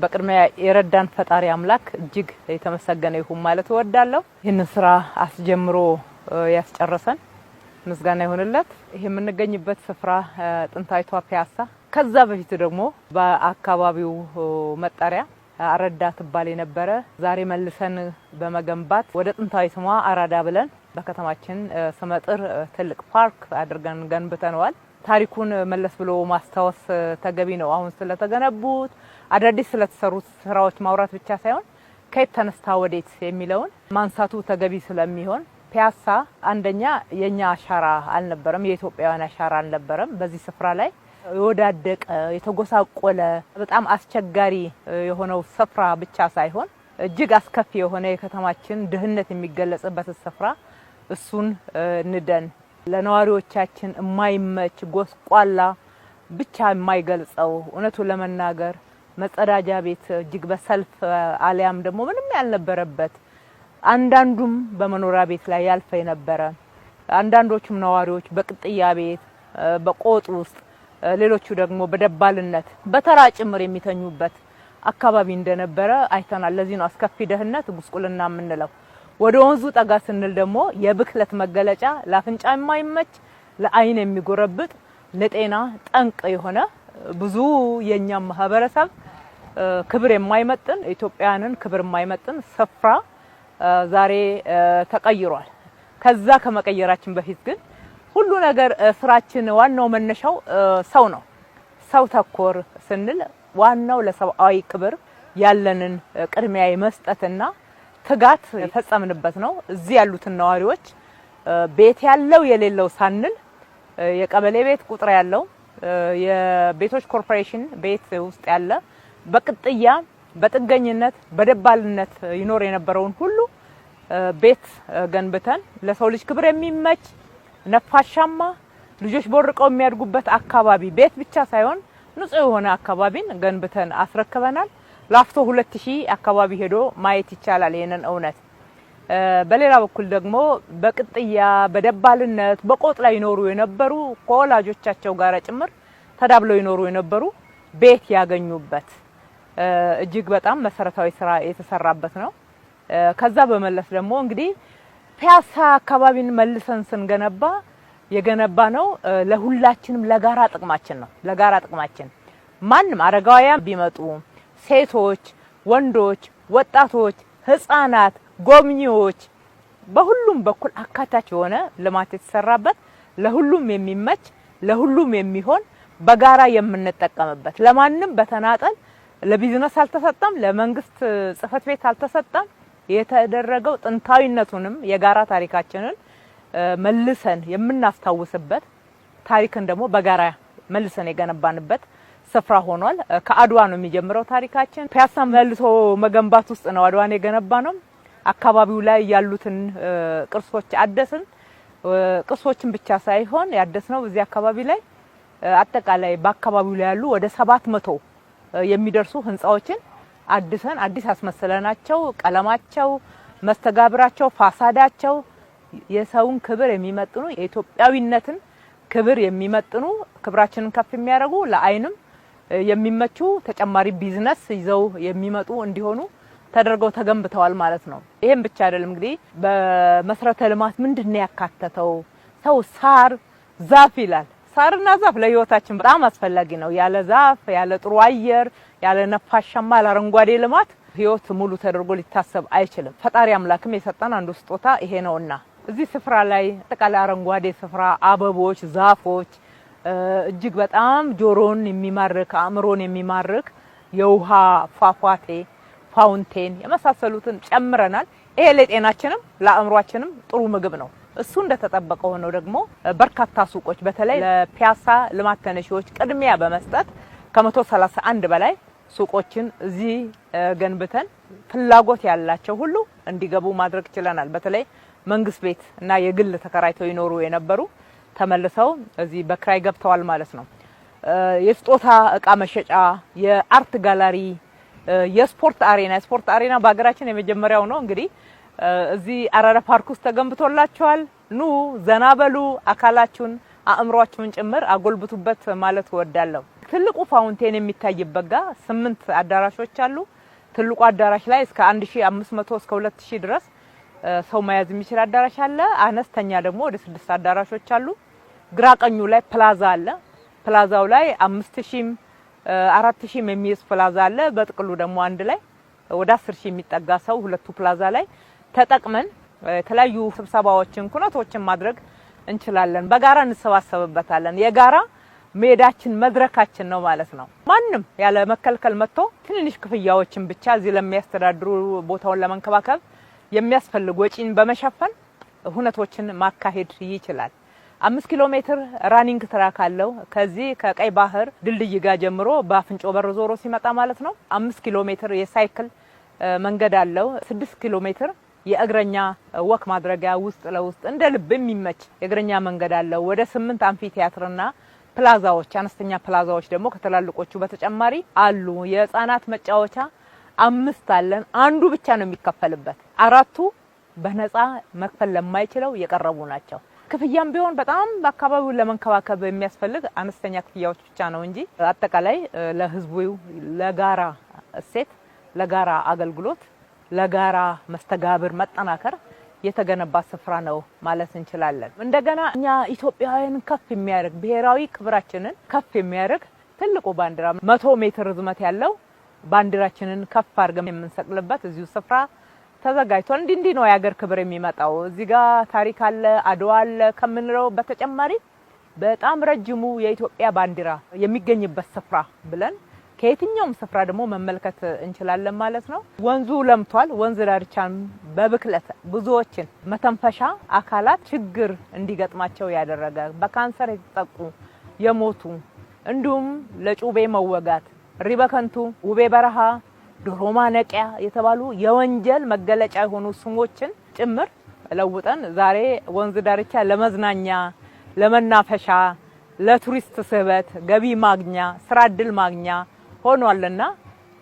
በቅድሚያ የረዳን ፈጣሪ አምላክ እጅግ የተመሰገነ ይሁን ማለት እወዳለሁ። ይህን ስራ አስጀምሮ ያስጨረሰን ምስጋና ይሁንለት። ይሄ የምንገኝበት ስፍራ ጥንታዊቷ ፒያሳ፣ ከዛ በፊት ደግሞ በአካባቢው መጣሪያ አረዳ ትባል የነበረ ዛሬ መልሰን በመገንባት ወደ ጥንታዊ ስሟ አራዳ ብለን በከተማችን ስመጥር ትልቅ ፓርክ አድርገን ገንብተነዋል። ታሪኩን መለስ ብሎ ማስታወስ ተገቢ ነው። አሁን ስለተገነቡት አዳዲስ ስለተሰሩት ስራዎች ማውራት ብቻ ሳይሆን ከየት ተነስታ ወዴት የሚለውን ማንሳቱ ተገቢ ስለሚሆን ፒያሳ አንደኛ የኛ አሻራ አልነበረም፣ የኢትዮጵያውያን አሻራ አልነበረም። በዚህ ስፍራ ላይ የወዳደቀ የተጎሳቆለ በጣም አስቸጋሪ የሆነው ስፍራ ብቻ ሳይሆን እጅግ አስከፊ የሆነ የከተማችን ድህነት የሚገለጽበት ስፍራ እሱን ንደን ለነዋሪዎቻችን የማይመች ጎስቋላ ብቻ የማይገልጸው እውነቱን ለመናገር መጸዳጃ ቤት እጅግ በሰልፍ አሊያም ደግሞ ምንም ያልነበረበት አንዳንዱም በመኖሪያ ቤት ላይ ያልፈ የነበረ አንዳንዶቹም ነዋሪዎች በቅጥያ ቤት በቆጥ ውስጥ ሌሎቹ ደግሞ በደባልነት በተራ ጭምር የሚተኙበት አካባቢ እንደነበረ አይተናል። ለዚህ ነው አስከፊ ደህንነት ጉስቁልና የምንለው። ወደ ወንዙ ጠጋ ስንል ደግሞ የብክለት መገለጫ ለአፍንጫ የማይመች ለአይን የሚጎረብጥ ለጤና ጠንቅ የሆነ ብዙ የኛም ማህበረሰብ ክብር የማይመጥን ኢትዮጵያውያንን ክብር የማይመጥን ስፍራ ዛሬ ተቀይሯል። ከዛ ከመቀየራችን በፊት ግን ሁሉ ነገር ስራችን ዋናው መነሻው ሰው ነው። ሰው ተኮር ስንል ዋናው ለሰብአዊ ክብር ያለንን ቅድሚያ መስጠትና ትጋት ፈጸምንበት ነው። እዚህ ያሉትን ነዋሪዎች ቤት ያለው የሌለው ሳንል የቀበሌ ቤት ቁጥር ያለው የቤቶች ኮርፖሬሽን ቤት ውስጥ ያለ በቅጥያ በጥገኝነት በደባልነት ይኖር የነበረውን ሁሉ ቤት ገንብተን ለሰው ልጅ ክብር የሚመች ነፋሻማ ልጆች ቦርቀው የሚያድጉበት አካባቢ ቤት ብቻ ሳይሆን ንጹህ የሆነ አካባቢን ገንብተን አስረክበናል። ላፍቶ 2000 አካባቢ ሄዶ ማየት ይቻላል ይሄንን እውነት። በሌላ በኩል ደግሞ በቅጥያ በደባልነት በቆጥ ላይ ይኖሩ የነበሩ ከወላጆቻቸው ጋር ጭምር ተዳብለው ይኖሩ የነበሩ ቤት ያገኙበት እጅግ በጣም መሰረታዊ ስራ የተሰራበት ነው። ከዛ በመለስ ደግሞ እንግዲህ ፒያሳ አካባቢን መልሰን ስንገነባ የገነባ ነው ለሁላችንም ለጋራ ጥቅማችን ነው። ለጋራ ጥቅማችን ማንም አረጋውያን ቢመጡ ሴቶች፣ ወንዶች፣ ወጣቶች፣ ህፃናት፣ ጎብኚዎች በሁሉም በኩል አካታች የሆነ ልማት የተሰራበት ለሁሉም የሚመች ለሁሉም የሚሆን በጋራ የምንጠቀምበት ለማንም በተናጠል ለቢዝነስ አልተሰጠም፣ ለመንግስት ጽፈት ቤት አልተሰጠም። የተደረገው ጥንታዊነቱንም የጋራ ታሪካችንን መልሰን የምናስታውስበት ታሪክን ደግሞ በጋራ መልሰን የገነባንበት ስፍራ ሆኗል። ከአድዋ ነው የሚጀምረው ታሪካችን። ፒያሳ መልሶ መገንባት ውስጥ ነው አድዋን የገነባ ነው። አካባቢው ላይ ያሉትን ቅርሶች አደስን። ቅርሶችን ብቻ ሳይሆን ያደስነው እዚህ አካባቢ ላይ አጠቃላይ በአካባቢው ላይ ያሉ ወደ 700 የሚደርሱ ህንጻዎችን አድሰን አዲስ አስመስለናቸው ቀለማቸው፣ መስተጋብራቸው፣ ፋሳዳቸው የሰውን ክብር የሚመጥኑ የኢትዮጵያዊነትን ክብር የሚመጥኑ ክብራችንን ከፍ የሚያደርጉ ለአይንም የሚመቹ ተጨማሪ ቢዝነስ ይዘው የሚመጡ እንዲሆኑ ተደርገው ተገንብተዋል ማለት ነው። ይሄን ብቻ አይደለም እንግዲህ በመሰረተ ልማት ምንድነው ያካተተው? ሰው ሳር ዛፍ ይላል። ሳርና ዛፍ ለህይወታችን በጣም አስፈላጊ ነው። ያለ ዛፍ ያለ ጥሩ አየር ያለ ነፋሻማ አረንጓዴ ልማት ህይወት ሙሉ ተደርጎ ሊታሰብ አይችልም። ፈጣሪ አምላክም የሰጠን አንዱ ስጦታ ይሄ ነውና እዚህ ስፍራ ላይ አጠቃላይ አረንጓዴ ስፍራ አበቦች፣ ዛፎች እጅግ በጣም ጆሮን የሚማርክ አእምሮን የሚማርክ የውሃ ፏፏቴ ፋውንቴን የመሳሰሉትን ጨምረናል። ይሄ ለጤናችንም ለአእምሮአችንም ጥሩ ምግብ ነው። እሱ እንደተጠበቀ ሆኖ ደግሞ በርካታ ሱቆች በተለይ ለፒያሳ ልማት ተነሺዎች ቅድሚያ በመስጠት ከ131 በላይ ሱቆችን እዚህ ገንብተን ፍላጎት ያላቸው ሁሉ እንዲገቡ ማድረግ ችለናል። በተለይ መንግስት ቤት እና የግል ተከራይተው ይኖሩ የነበሩ ተመልሰው እዚህ በክራይ ገብተዋል ማለት ነው። የስጦታ እቃ መሸጫ፣ የአርት ጋላሪ፣ የስፖርት አሬና በሀገራችን የመጀመሪያው ነው። እንግዲህ እዚህ አራዳ ፓርክ ውስጥ ተገንብቶላችኋል። ኑ ዘና በሉ፣ አካላችሁን አእምሯችሁን ጭምር አጎልብቱበት ማለት እወዳለሁ። ትልቁ ፋውንቴን የሚታይበት ጋር 8 አዳራሾች አሉ። ትልቁ አዳራሽ ላይ እስከ 1500 እስከ 2000 ድረስ ሰው መያዝ የሚችል አዳራሽ አለ። አነስተኛ ደግሞ ወደ 6 አዳራሾች አሉ። ግራ ቀኙ ላይ ፕላዛ አለ። ፕላዛው ላይ 5000 4000 የሚይዝ ፕላዛ አለ። በጥቅሉ ደግሞ አንድ ላይ ወደ 10000 የሚጠጋ ሰው ሁለቱ ፕላዛ ላይ ተጠቅመን የተለያዩ ስብሰባዎችን ኩነቶችን ማድረግ እንችላለን። በጋራ እንሰባሰብበታለን። የጋራ ሜዳችን መድረካችን ነው ማለት ነው። ማንም ያለ መከልከል መጥቶ ትንንሽ ክፍያዎችን ብቻ እዚህ ለሚያስተዳድሩ ቦታውን ለመንከባከብ የሚያስፈልግ ወጪን በመሸፈን ሁነቶችን ማካሄድ ይችላል። 5 ኪሎ ሜትር ራኒንግ ትራክ አለው። ከዚህ ከቀይ ባህር ድልድይ ጋር ጀምሮ በአፍንጮ በር ዞሮ ሲመጣ ማለት ነው 5 ኪሎ ሜትር የሳይክል መንገድ አለው። 6 ኪሎ ሜትር የእግረኛ ወክ ማድረጊያ ውስጥ ለውስጥ እንደ ልብ የሚመች የእግረኛ መንገድ አለው። ወደ 8 አምፊ ቲያትርና ፕላዛዎች አነስተኛ ፕላዛዎች ደግሞ ከተላልቆቹ በተጨማሪ አሉ። የህፃናት መጫወቻ 5 አለን። አንዱ ብቻ ነው የሚከፈልበት። 4ቱ በነፃ መክፈል ለማይችለው የቀረቡ ናቸው። ክፍያም ቢሆን በጣም አካባቢውን ለመንከባከብ የሚያስፈልግ አነስተኛ ክፍያዎች ብቻ ነው እንጂ አጠቃላይ ለህዝቡ ለጋራ እሴት፣ ለጋራ አገልግሎት፣ ለጋራ መስተጋብር መጠናከር የተገነባ ስፍራ ነው ማለት እንችላለን። እንደገና እኛ ኢትዮጵያውያን ከፍ የሚያደርግ ብሔራዊ ክብራችንን ከፍ የሚያደርግ ትልቁ ባንዲራ 100 ሜትር ርዝመት ያለው ባንዲራችንን ከፍ አድርገን የምንሰቅልበት እዚሁ ስፍራ ተዘጋጅቷል። እንዲህ ነው የሀገር ክብር የሚመጣው። እዚህ ጋር ታሪክ አለ፣ አድዋ አለ ከምንለው በተጨማሪ በጣም ረጅሙ የኢትዮጵያ ባንዲራ የሚገኝበት ስፍራ ብለን ከየትኛውም ስፍራ ደግሞ መመልከት እንችላለን ማለት ነው። ወንዙ ለምቷል። ወንዝ ዳርቻን በብክለት ብዙዎችን መተንፈሻ አካላት ችግር እንዲገጥማቸው ያደረገ በካንሰር የተጠቁ የሞቱ እንዲሁም ለጩቤ መወጋት ሪበከንቱ ውቤ በረሃ ዶሮ ማነቂያ የተባሉ የወንጀል መገለጫ የሆኑ ስሞችን ጭምር ለውጠን ዛሬ ወንዝ ዳርቻ ለመዝናኛ፣ ለመናፈሻ፣ ለቱሪስት ስህበት፣ ገቢ ማግኛ፣ ስራ እድል ማግኛ ሆኗልና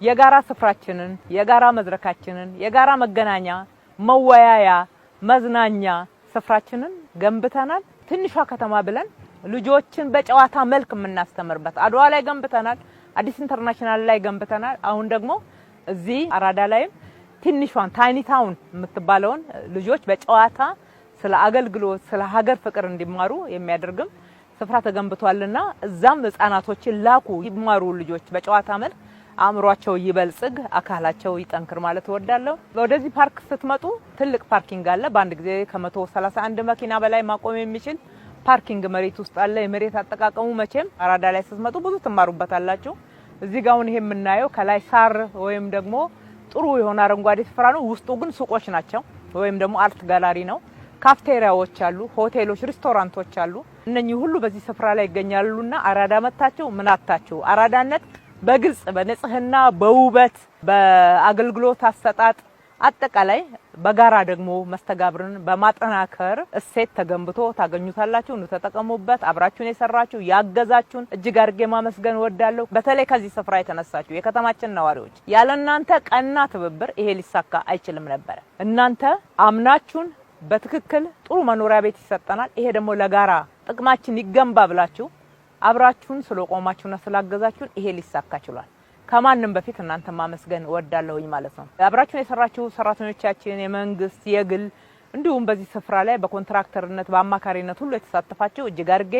የጋራ ስፍራችንን፣ የጋራ መድረካችንን፣ የጋራ መገናኛ፣ መወያያ፣ መዝናኛ ስፍራችንን ገንብተናል። ትንሿ ከተማ ብለን ልጆችን በጨዋታ መልክ የምናስተምርበት አድዋ ላይ ገንብተናል። አዲስ ኢንተርናሽናል ላይ ገንብተናል። አሁን ደግሞ እዚህ አራዳ ላይም ትንሿን ታይኒ ታውን የምትባለውን ልጆች በጨዋታ ስለ አገልግሎት ስለ ሀገር ፍቅር እንዲማሩ የሚያደርግም ስፍራ ተገንብቷልና እዛም ህፃናቶችን ላኩ ይማሩ ልጆች በጨዋታ መልክ አእምሯቸው ይበልጽግ አካላቸው ይጠንክር ማለት እወዳለሁ። ወደዚህ ፓርክ ስትመጡ ትልቅ ፓርኪንግ አለ። በአንድ ጊዜ ከ131 መኪና በላይ ማቆም የሚችል ፓርኪንግ መሬት ውስጥ አለ። የመሬት አጠቃቀሙ መቼም አራዳ ላይ ስትመጡ ብዙ ትማሩበታላችሁ። እዚህ ጋር አሁን ይሄ የምናየው ከላይ ሳር ወይም ደግሞ ጥሩ የሆነ አረንጓዴ ስፍራ ነው። ውስጡ ግን ሱቆች ናቸው ወይም ደግሞ አርት ጋላሪ ነው። ካፍቴሪያዎች አሉ፣ ሆቴሎች፣ ሬስቶራንቶች አሉ። እነኚህ ሁሉ በዚህ ስፍራ ላይ ይገኛሉና አራዳ መጣችሁ ምን አጣችሁ? አራዳነት በግልጽ በንጽህና በውበት በአገልግሎት አሰጣጥ አጠቃላይ በጋራ ደግሞ መስተጋብርን በማጠናከር እሴት ተገንብቶ ታገኙታላችሁ። ነው ተጠቀሙበት። አብራችሁን የሰራችሁ ያገዛችሁን እጅግ አድርጌ ማመስገን ወዳለሁ። በተለይ ከዚህ ስፍራ የተነሳችሁ የከተማችን ነዋሪዎች ያለናንተ ቀና ትብብር ይሄ ሊሳካ አይችልም ነበር። እናንተ አምናችሁን በትክክል ጥሩ መኖሪያ ቤት ይሰጠናል፣ ይሄ ደግሞ ለጋራ ጥቅማችን ይገንባ ብላችሁ አብራችሁን ስለቆማችሁና ስላገዛችሁን ይሄ ሊሳካ ችሏል። ከማንም በፊት እናንተ ማመስገን ወዳለሁኝ ማለት ነው። አብራችሁን የሰራችሁ ሰራተኞቻችን የመንግስት የግል እንዲሁም በዚህ ስፍራ ላይ በኮንትራክተርነት በአማካሪነት ሁሉ የተሳተፋችሁ እጅግ አድርጌ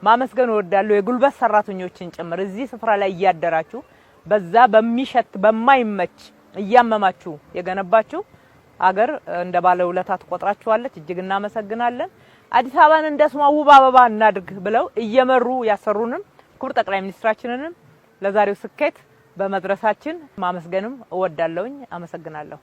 ማመስገን ወዳለሁ። የጉልበት ሰራተኞችን ጭምር እዚህ ስፍራ ላይ እያደራችሁ በዛ በሚሸት በማይመች እያመማችሁ የገነባችሁ አገር እንደ ባለውለታ ተቆጥራችኋለች። እጅግ እናመሰግናለን። አዲስ አበባን እንደ ስሟ ውብ አበባ እናድርግ ብለው እየመሩ ያሰሩንም ክቡር ጠቅላይ ሚኒስትራችንንም ለዛሬው ስኬት በመድረሳችን ማመስገንም እወዳለሁኝ። አመሰግናለሁ።